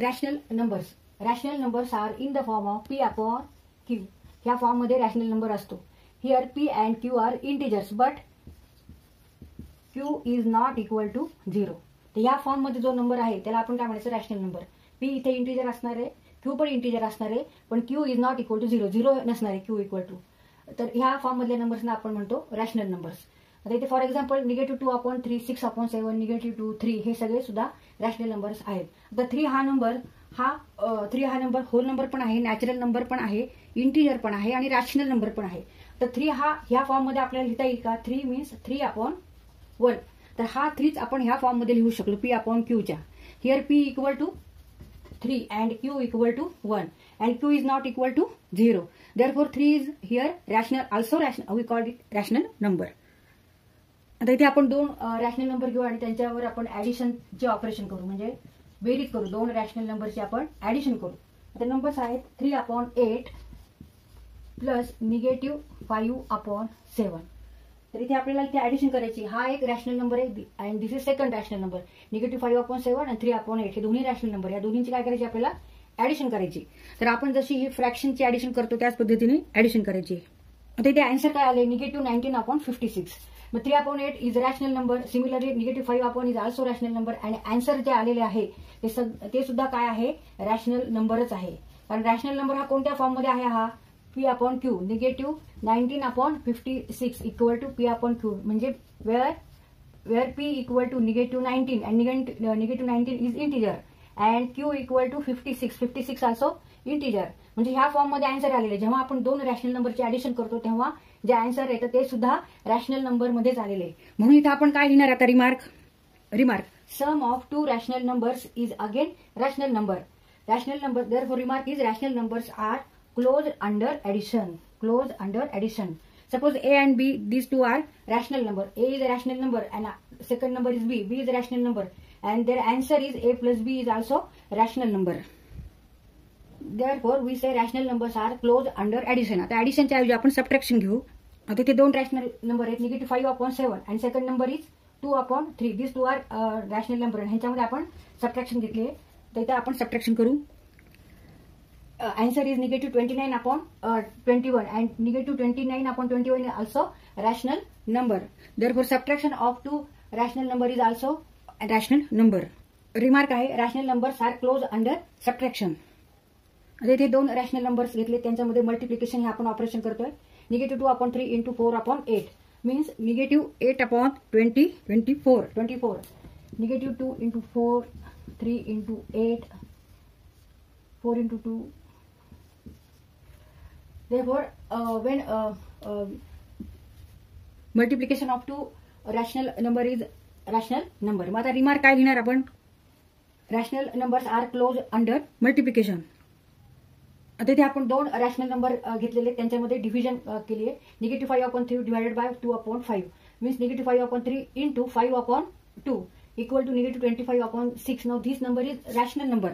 Rational numbers. Rational numbers are in the form of p upon q. ह्या फॉर्ममध्ये rational number असतो. Here p and q are integers but q is not equal to 0. तर या फॉर्ममध्ये जो number आहे त्याला आपण काय म्हणायचं, रॅशनल नंबर. पी इथे इंटिजर असणार आहे, क्यू पण इंटिजर असणार आहे, पण q is not equal to 0. 0 नसणार आहे क्यू इक्वल टू. तर ह्या फॉर्ममधल्या नंबर्सना आपण म्हणतो रॅशनल नंबर्स. आता इथे फॉर एक्झाम्पल -2/3, 6/7, -2, 3 हे सगळे सुद्धा रॅशनल नंबर्स आहेत. आता 3 हा नंबर होल नंबर पण आहे, नॅचरल नंबर पण आहे, इंटिजर पण आहे आणि रॅशनल नंबर पण आहे. तर 3 हा ह्या फॉर्ममध्ये आपल्याला लिहिता येईल का? 3 मीन्स 3/1. तर हा 3च आपण ह्या फॉर्ममध्ये लिहू शकलो पी अपॉन क्यूच्या. Here p equal to 3 and q equal to 1 and q is not equal to 0. Therefore 3 is here rational, also rational. We called it rational number. आता इथे आपण दोन रॅशनल नंबर घेऊ आणि त्यांच्यावर आपण ऍडिशनचे ऑपरेशन करू, म्हणजे बेरीज करू. दोन रॅशनल नंबरची आपण ऍडिशन करू. आता नंबर्स आहेत 3/8 प्लस -5/7. तर इथे आपल्याला इथे ऍडिशन करायची. हा एक रॅशनल नंबर आहे and this is second rational number. -5/7 आणि 3/8 हे दोन्ही रॅशनल नंबर. या दोन्हींची काय करायची आपल्याला, ऍडिशन करायची. तर आपण जशी ही फ्रॅक्शनची ऍडिशन करतो त्याच पद्धतीने ऍडिशन करायची. आता इथे आन्सर काय आले, -19/56. मग 3/8 is rational number. Similarly -5/1 is also rational number. आणि आन्सर जे आलेले आहे ते सुद्धा काय आहे, रॅशनल नंबरच आहे. कारण रॅशनल नंबर हा कोणत्या फॉर्ममध्ये आहे, हा p upon q. -19/56 equal to p upon q, म्हणजे where p equal to -19 and -19 is integer and q equal to 56 also integer. म्हणजे ह्या फॉर्ममध्ये आन्सर आलेले. जेव्हा आपण दोन रॅशनल नंबरचे ऍडिशन करतो तेव्हा जे आन्सर येतं ते सुद्धा रॅशनल नंबरमध्येच आलेले. म्हणून इथं आपण काय लिहिणार आता, remark sum of two rational numbers is again rational number. Rational number therefore remark is rational numbers are close under addition. Suppose A and B, these two are rational number. A is a rational number and second number is B. B is a rational number and their answer is A plus B is also rational number. Therefore, we say rational numbers are close under addition. आता additionच्या ऐवजी आपण subtraction घेऊ. आता इथे दोन rational number आहेत, -5/7 and second number is 2/3. These two are rational number. ह्याच्यामध्ये आपण subtraction घेतली आहे. तर इथे आपण subtraction करू. Answer is -29/21 and -29/21 is also rational number. Therefore, subtraction of two rational number is also a rational number. Remark आहे, rational numbers are close under subtraction. आता इथे दोन रॅशनल नंबर्स घेतले, त्यांच्यामध्ये मल्टिप्लिकेशन हे आपण ऑपरेशन करतोय. -2/3 into 4/8 means -8/20 24. -2 into 4, 3 into 8, 4 into 2. Therefore, when multiplication of two rational number is rational number. मग आता रिमार्क काय लिहिणार आपण, rational numbers are close under multiplication. आता इथे आपण दोन रॅशनल नंबर घेतलेले, त्यांच्यामध्ये डिव्हिजन केली आहे. -5/3 divided by 2/5 means -5/3 into 5/2 equal to -25/6. Now this number is rational number.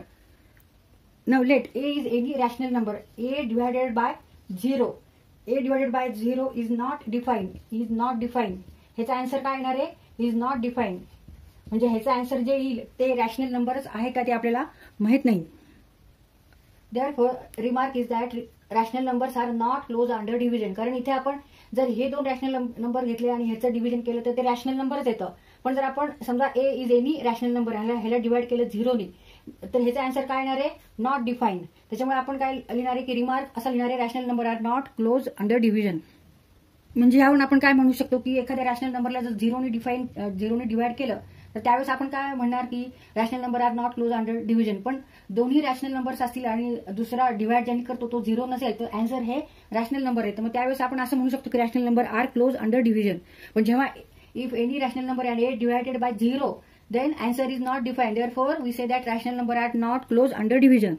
Now let A is any rational number. A divided by 0. A divided by 0 is not defined. ह्याचा answer काय येणार आहे, is not defined. म्हणजे ह्याचा answer जे येईल ते rational नंबरच आहे का ते आपल्याला माहित नाही. Therefore, remark is that rational numbers are not close under division. कारण इथे आपण जर हे दोन रॅशनल नंबर घेतले आणि ह्याचं डिव्हिजन केलं तर ते रॅशनल नंबरच येतं. पण जर आपण समजा A is any rational number ह्याला डिवाइड केलं 0ने तर ह्याचा आन्सर काय येणार आहे, नॉट डिफाईन्ड. त्याच्यामुळे आपण काय लिहिणार आहे की रिमार्क असं लिहिणार आहे, rational number are not close under division. म्हणजे यावरून आपण काय म्हणू शकतो की एखाद्या रॅशनल नंबरला जर 0ने डिवाइड केलं तर त्यावेळेस आपण काय म्हणणार की rational number are not close under division. पण दोन्ही रॅशनल नंबर्स असतील आणि दुसरा डिवाइड ज्यांनी करतो तो 0 नसेल तर आन्सर हे रॅशनल नंबर आहे. तर मग त्यावेळेस आपण असं म्हणू शकतो की rational number are close under division. पण जेव्हा if any rational number and A divided by 0 then answer is not defined. Therefore, we say that rational number are not close under division.